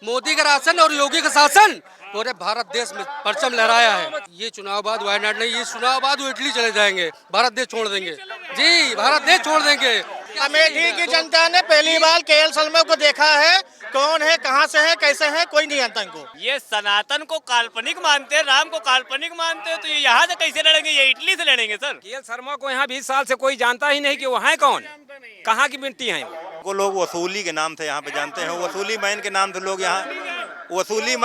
मोदी का राशन और योगी का शासन पूरे भारत देश में परचम लहराया है। ये चुनाव बाद वायनाड नहीं, ये चुनाव बाद वो इटली चले जाएंगे, भारत देश छोड़ देंगे। जी, भारत देश छोड़ देंगे। अमेठी की जनता ने पहली बार केएल शर्मा को देखा है। कौन है, कहां से है, कैसे है, कोई नहीं जानता इनको। ये सनातन को काल्पनिक मानते हैं, राम को काल्पनिक मानते हैं, तो ये यहाँ से कैसे लड़ेंगे? ये इटली से लड़ेंगे सर। केएल शर्मा को यहाँ 20 साल से कोई जानता ही नहीं कि वो है कौन, कहाँ की मिट्टी है को लोग वसूली के नाम से यहाँ पे जानते हैं। वसूली मैन के नाम से लोग यहाँ वसूली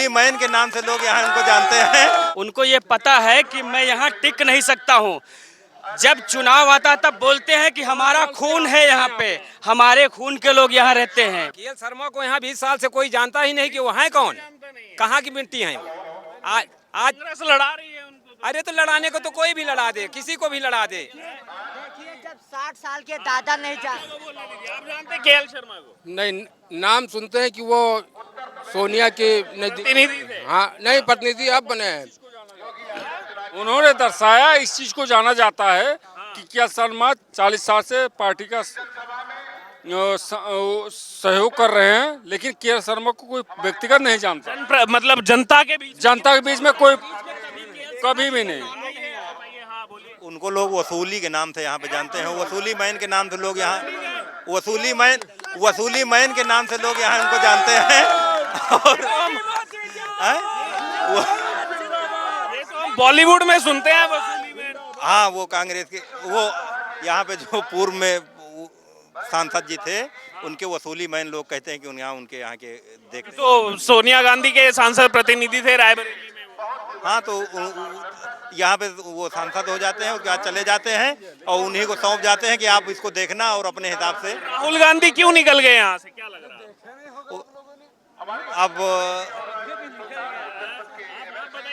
मैन के नाम से लोग यहाँ उनको जानते हैं। उनको ये पता है कि मैं यहाँ टिक नहीं सकता हूँ। जब चुनाव आता तब बोलते हैं कि हमारा खून है यहाँ पे, हमारे खून के लोग यहाँ रहते हैं। केएल शर्मा को यहाँ 20 साल से कोई जानता ही नहीं कि वो है कौन, कहाँ की मिट्टी है। आज लड़ा रही है उनको। अरे तो लड़ाने को तो कोई भी लड़ा दे, किसी को भी लड़ा दे। जब 60 साल के दादा नहीं आप जानते केएल शर्मा को? नहीं, नाम सुनते हैं कि वो सोनिया के प्रतिनिधि थे। हाँ, नहीं प्रतिनिधि अब बने हैं। उन्होंने दर्शाया, इस चीज को जाना जाता है कि केएल शर्मा 40 साल से पार्टी का सहयोग कर रहे हैं, लेकिन केएल शर्मा को कोई व्यक्तिगत नहीं जानता। मतलब जनता के बीच में कोई कभी भी नहीं। उनको लोग वसूली के नाम से यहाँ पे जानते हैं। वसूली मैन के नाम से लोग यहाँ वसूली मैन के नाम से लोग यहाँ उनको जानते हैं। और बॉलीवुड में सुनते हैं वसूली में। हाँ, वो कांग्रेस के वो यहाँ पे जो पूर्व में सांसद जी थे, उनके वसूली मैन लोग कहते हैं कि उनके यहाँ के देख। तो सोनिया गांधी के सांसद प्रतिनिधि थे रायबरेली में। हाँ, तो यहाँ पे वो सांसद हो जाते हैं, उसके बाद चले जाते हैं और उन्हीं को सौंप जाते हैं कि आप इसको देखना और अपने हिसाब से। राहुल गांधी क्यों निकल गए यहाँ से, क्या लग रहा है? अब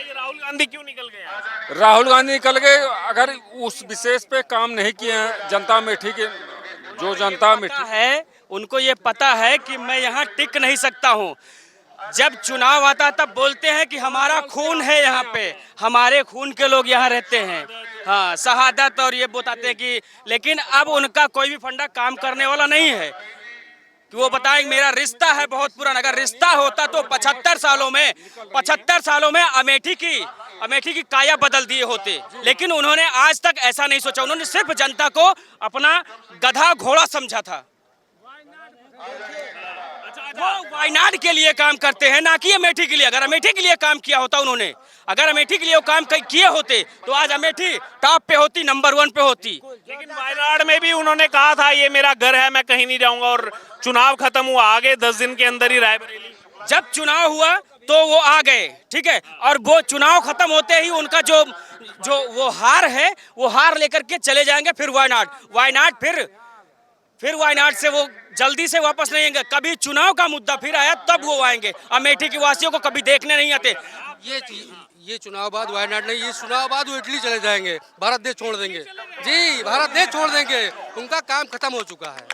राहुल गांधी क्यों निकल गए? राहुल गांधी निकल गए, अगर उस विशेष पे काम नहीं किए हैं जनता अमेठी के, जो जनता अमेठी है उनको ये पता है कि मैं यहाँ टिक नहीं सकता हूँ। जब चुनाव आता तब बोलते हैं कि हमारा खून है यहाँ पे, हमारे खून के लोग यहाँ रहते हैं। हाँ, शहादत और ये बताते हैं कि, लेकिन अब उनका कोई भी फंडा काम करने वाला नहीं है कि वो बताएं मेरा रिश्ता है बहुत पुराना। अगर रिश्ता होता तो 75 सालों में अमेठी की काया बदल दिए होते, लेकिन उन्होंने आज तक ऐसा नहीं सोचा। उन्होंने सिर्फ जनता को अपना गधा घोड़ा समझा था। वो वायनाड के लिए काम करते हैं, ना कि अमेठी के लिए। अगर अमेठी के लिए काम किया होता उन्होंने, अगर अमेठी के लिए वो काम किए होते तो आज अमेठी टॉप पे होती, नंबर 1 पे होती। लेकिन वायनाड में भी उन्होंने कहा था ये मेरा घर है, मैं कहीं नहीं जाऊंगा, और चुनाव खत्म हुआ, आगे 10 दिन के अंदर ही रायबरेली। जब चुनाव हुआ तो वो आ गए, ठीक है, और वो चुनाव खत्म होते ही उनका जो वो हार है, वो हार लेकर के चले जाएंगे फिर वायनाड फिर वायनाड से वो जल्दी से वापस नहीं आएंगे। कभी चुनाव का मुद्दा फिर आया तब वो आएंगे। अमेठी के वासियों को कभी देखने नहीं आते। ये चुनाव बाद वायनाड नहीं, ये चुनाव बाद वो इटली चले जाएंगे, भारत देश छोड़ देंगे। जी, भारत देश छोड़ देंगे, उनका काम खत्म हो चुका है।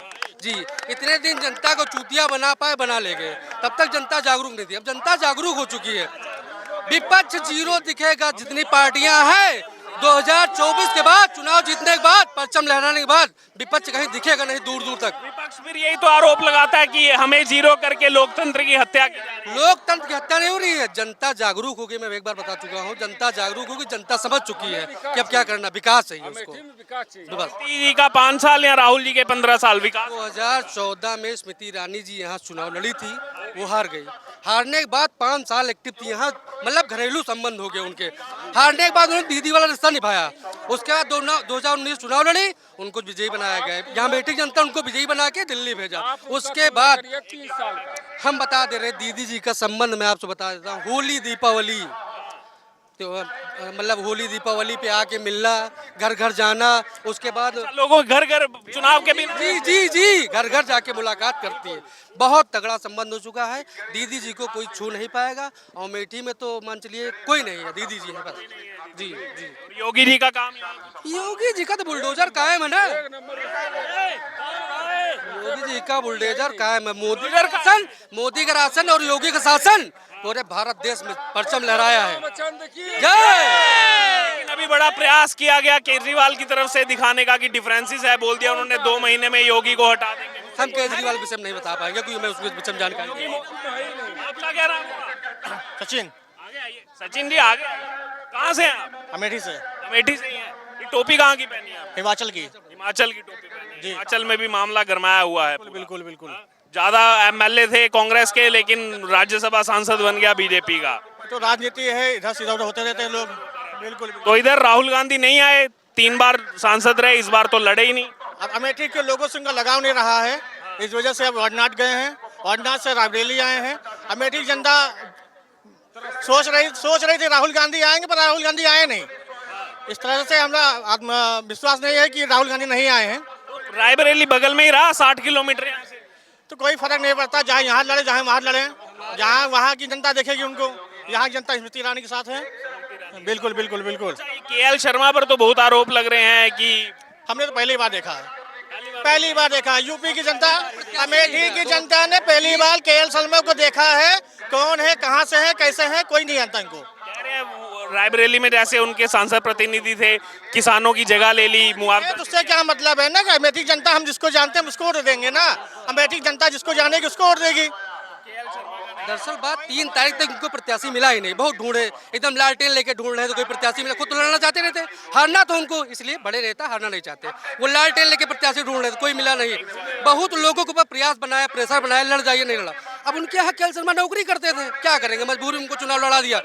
जी, इतने दिन जनता को चूतिया बना ले गए, तब तक जनता जागरूक नहीं थी। अब जनता जागरूक हो चुकी है। विपक्ष जीरो दिखेगा, जितनी पार्टियां हैं 2024 के बाद, चुनाव जीतने के बाद, परचम लहराने के बाद विपक्ष कहीं दिखेगा नहीं दूर दूर तक। विपक्ष फिर यही तो आरोप लगाता है कि हमें जीरो करके लोकतंत्र की हत्या की जा रही है। लोकतंत्र की हत्या नहीं हो रही है, जनता जागरूक होगी। मैं एक बार बता चुका हूँ, जनता जागरूक होगी, जनता समझ चुकी है कि अब क्या करना, विकास चाहिए उसको। स्मृति जी का 5 साल या राहुल जी के 15 साल विकास। 2014 में स्मृति ईरानी जी यहाँ चुनाव लड़ी थी, वो हार गई। हारने के बाद 5 साल एक्टिव थी यहाँ, मतलब घरेलू संबंध हो गए उनके। हारने के बाद उन्होंने दीदी वाला रिश्ता निभाया। उसके बाद 2019 चुनाव लड़ी, उनको विजयी बनाया गया। यहाँ अमेठी जनता उनको विजयी बना के दिल्ली भेजा। उसके बाद हम बता दे रहे, दीदी जी का संबंध मैं आपसे बता देता हूँ। होली दीपावली, तो मतलब होली दीपावली पे आके मिलना, घर घर जाना, उसके बाद लोगों घर घर चुनाव के भी जी घर घर जाके मुलाकात करती है। बहुत तगड़ा संबंध हो चुका है। दीदी जी को कोई छू नहीं पाएगा, और अमेठी में तो मान चलिए कोई नहीं है, दीदी जी है बस। जी। योगी जी का काम, योगी जी का तो बुलडोजर कायम है ना, योगी जी का बुलडोजर कायम है। मोदी का राशन और योगी का शासन पूरे भारत देश में परचम लहराया है। जय। लेकिन अभी बड़ा प्रयास किया गया केजरीवाल की तरफ से दिखाने का कि डिफरेंसेस है, बोल दिया उन्होंने 2 महीने में योगी को हटा देंगे। हम केजरीवाल के विषय में नहीं बता पाएंगे क्योंकि मैं उसके विषय में जानकारी नहीं है। आपका क्या नाम हुआ? सचिन आगे आइए। सचिन जी आगे आइए। कहाँ से हैं आप? अमेठी से, अमेठी से ही हैं। ये टोपी कहाँ की पहनी है आप? हिमाचल की। हिमाचल की टोपी पहनी है। जी। हिमाचल में भी मामला गरमाया हुआ है पूरा। बिल्कुल बिल्कुल। ज्यादा एमएलए थे कांग्रेस के, लेकिन राज्यसभा सांसद बन गया बीजेपी का। तो राजनीति है, इधर से उधर होते रहते हैं लोग। बिल्कुल। तो इधर राहुल गांधी नहीं आए, 3 बार सांसद रहे, इस बार तो लड़े ही नहीं। अब अमेठी के लोगों से उनका लगाव नहीं रहा है, इस वजह से अब वारनाथ गए हैं, वारनाथ से रायबरेली आए हैं। अमेठी की जनता सोच रही थी राहुल गांधी आएंगे, पर राहुल गांधी आए नहीं। इस तरह से हमारा विश्वास नहीं है कि राहुल गांधी नहीं आए हैं। रायबरेली बगल में ही रहा, 60 किलोमीटर यहाँ से। तो कोई फर्क नहीं पड़ता, जहाँ यहाँ लड़े जहाँ वहाँ लड़े, जहाँ वहाँ की जनता देखेगी उनको। यहाँ की जनता स्मृति ईरानी के साथ है। बिल्कुल बिल्कुल बिल्कुल। केएल शर्मा पर तो बहुत आरोप लग रहे हैं कि हमने तो पहली बार देखा है, पहली बार देखा है। यूपी की जनता, अमेठी की जनता ने पहली बार केएल शर्मा को देखा है। कौन है, कहाँ से है, कैसे है, कोई नहीं जानता इनको। कह रहे हैं रायबरेली में जैसे उनके सांसद प्रतिनिधि थे, किसानों की जगह ले ली, मुआवजा। तो उससे क्या मतलब है ना कि अमेठी की जनता, हम जिसको जानते हैं उसको वोट देंगे ना। अमेठी की जनता जिसको जानेगी उसको वोट देगी। दरअसल बात 3 तारीख तक उनको प्रत्याशी मिला ही नहीं, बहुत ढूंढे, एकदम लालटेन लेके ढूंढ रहे हैं तो कोई प्रत्याशी मिला। खुद तो लड़ना चाहते रहते, हारना तो उनको इसलिए बड़े नेता हारना नहीं चाहते, वो लालटेन लेके प्रत्याशी ढूंढ रहे थे, कोई मिला नहीं। बहुत लोगों के ऊपर प्रयास बनाया, प्रेशर बनाया, लड़ जाइए, नहीं लड़ा। अब उनके यहाँ केएल शर्मा नौकरी करते थे, क्या करेंगे, मजबूरी उनको चुनाव लड़ा दिया।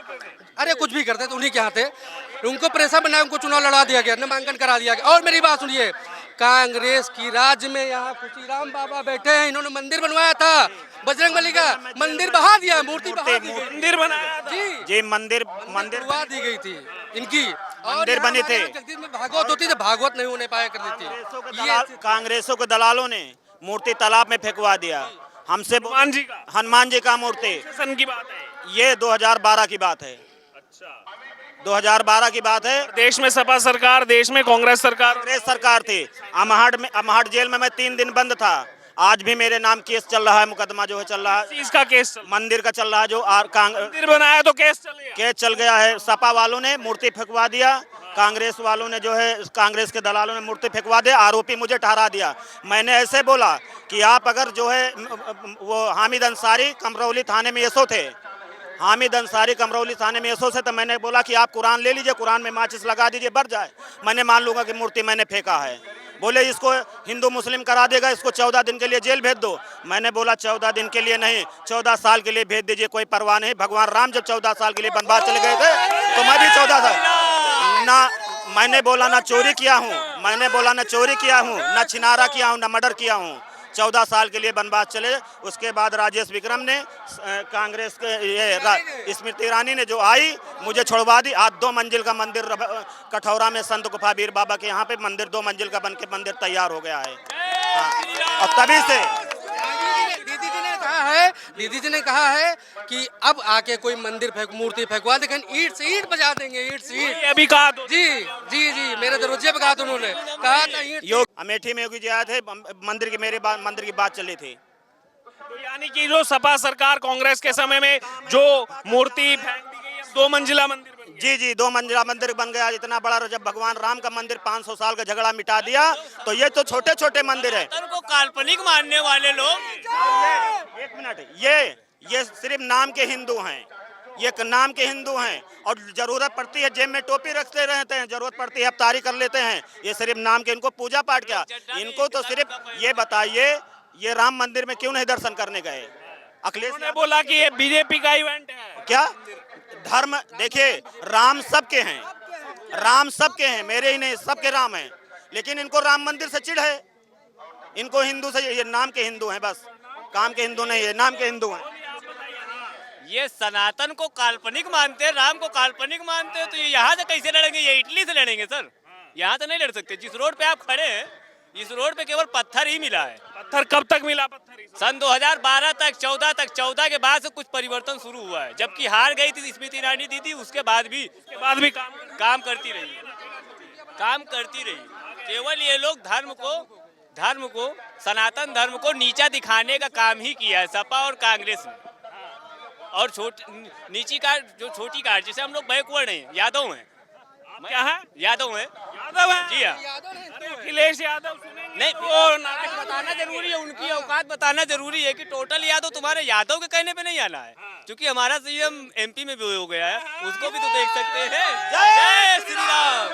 अरे कुछ भी करते तो उन्हीं के यहाँ थे, उनको प्रेशर बनाया, उनको चुनाव लड़ा दिया गया, नामांकन करा दिया गया। और मेरी बात सुनिए, कांग्रेस की राज्य में यहाँ खुशीराम बाबा बैठे हैं, इन्होंने मंदिर बनवाया था, बजरंगबली का मंदिर बहा दिया, मूर्ति बहा दी गई। मंदिर बनाया था। जी मंदिर बनवा दी गई थी इनकी, मंदिर बने थे। जगदीश में भागवत होती थी, भागवत नहीं होने पाया करती थी। कांग्रेसों के दलालों ने मूर्ति तालाब में फेंकवा दिया। हमसे हनुमान जी का मूर्ति सन की बात है, ये 2012 की बात है। 2012 की बात है। देश में सपा सरकार, देश में कांग्रेस सरकार थी। अमहट जेल में मैं 3 दिन बंद था। आज भी मेरे नाम केस चल रहा है, मुकदमा जो है चल रहा है। इसका केस मंदिर का चल रहा है, जो मंदिर बनाया तो केस चल गया है। सपा वालों ने मूर्ति फेंकवा दिया, कांग्रेस वालों ने जो है, कांग्रेस के दलालों ने मूर्ति फेंकवा दिया, आरोपी मुझे ठहरा दिया। मैंने ऐसे बोला कि आप अगर जो है, वो हामिद अंसारी कमरौली थाने में एसओ थे, हामिद अंसारी कमरौली थाने में एसओ से, तो मैंने बोला कि आप कुरान ले लीजिए, कुरान में माचिस लगा दीजिए, बढ़ जाए, मैंने मान लूंगा कि मूर्ति मैंने फेंका है। बोले इसको हिंदू मुस्लिम करा देगा, इसको 14 दिन के लिए जेल भेज दो। मैंने बोला 14 दिन के लिए नहीं, 14 साल के लिए भेज दीजिए, कोई परवाह नहीं। भगवान राम जब 14 साल के लिए वनवास चले गए थे, तो मैं भी 14 साल ना, मैंने बोला ना चोरी किया हूँ, मैंने बोला ना चोरी किया हूँ, ना छिनारा किया हूँ, ना मर्डर किया हूँ। 14 साल के लिए वनवास चले। उसके बाद राजेश विक्रम ने, कांग्रेस के ये स्मृति ईरानी ने जो आई, मुझे छोड़वा दी। आज 2 मंजिल का मंदिर कठौरा में संत गुफा वीर बाबा के यहाँ पे मंदिर 2 मंजिल का बन के मंदिर तैयार हो गया है। हाँ। और तभी से दीदी जी ने कहा है कि अब आके कोई मंदिर मूर्ति फेंकवा, लेकिन ईंट से ईंट बजा देंगे, ईंट से ईंट। अभी कहा तो जी मेरे दरवाजे पे कहा था उन्होंने, कहा था ईंट। अमेठी में योगी जी आए थे, मंदिर की बात चली थी। तो यानी कि जो सपा सरकार कांग्रेस के समय में जो मूर्ति फेंक दी गई, 2 मंजिला मंदिर बन गया। जी 2 मंजिला मंदिर बन गया, इतना बड़ा। जब भगवान राम का मंदिर 500 साल का झगड़ा मिटा दिया, तो ये तो छोटे छोटे मंदिर है। को काल्पनिक मानने वाले लोग, 1 मिनट, ये सिर्फ नाम के हिंदू हैं, ये नाम के हिंदू हैं, और जरूरत पड़ती है जेब में टोपी रखते रहते हैं, जरूरत पड़ती है अफ्तारी कर लेते हैं। ये सिर्फ नाम के, इनको पूजा पाठ क्या, इनको तो सिर्फ ये बताइए, ये राम मंदिर में क्यों नहीं दर्शन करने गए? अखिलेश ने बोला कि ये बीजेपी का इवेंट है। क्या धर्म, देखिए राम सबके हैं, राम सबके हैं, मेरे ही नहीं, सबके राम हैं, लेकिन इनको राम मंदिर से चिढ़ है। इनको हिंदू से, ये नाम के हिंदू हैं, बस काम के हिंदू नहीं है, नाम के हिंदू हैं। ये सनातन को काल्पनिक मानते हैं, राम को काल्पनिक मानते हैं, तो ये यहाँ से कैसे लड़ेंगे? ये इटली से लड़ेंगे सर, यहाँ से नहीं लड़ सकते। जिस रोड पे आप खड़े हैं, इस रोड पे केवल पत्थर ही मिला है। पत्थर कब तक मिला? पत्थर सन 2012 तक, 14 के बाद से कुछ परिवर्तन शुरू हुआ है। जबकि हार गई थी स्मृति ईरानी दीदी, उसके बाद भी काम करती रही। केवल ये लोग धर्म को सनातन धर्म को नीचा दिखाने का काम ही किया है, सपा और कांग्रेस ने। और नीची कास्ट जो छोटी कास्ट जिसे हम लोग बैकवर्ड हैं, यादव हैं। क्या है? यादव हैं। यादव है? जी हाँ। अरे अखिलेश यादव सुनेंगे नहीं, तो वो नाराज बताना जरूरी है, उनकी औकात बताना जरूरी है कि टोटल यादव तुम्हारे यादव के कहने पे नहीं आना है, क्योंकि हमारा सीएम एमपी में भी हो गया है, उसको भी तो देख सकते हैं। जय श्री राम।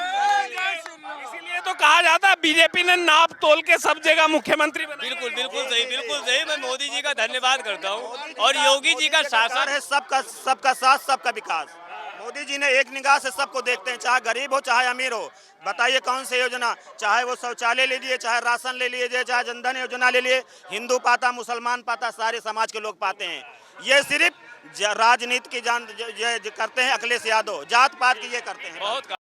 इसीलिए तो कहा जाता है बीजेपी ने नाप तोल के सब जगह मुख्यमंत्री बनाया। बिल्कुल बिल्कुल सही, बिल्कुल सही। मैं मोदी जी का धन्यवाद करता हूँ और योगी जी का शासन है सबका साथ सबका विकास। मोदी जी ने एक निगाह से सबको देखते हैं, चाहे गरीब हो चाहे अमीर हो। बताइए कौन सी योजना, चाहे वो शौचालय ले लिए, चाहे राशन ले लिए, चाहे जनधन योजना ले लिए, हिंदू पाता मुसलमान पाता सारे समाज के लोग पाते हैं। ये सिर्फ राजनीति की करते हैं अखिलेश यादव, जात पात की ये करते हैं। बहुत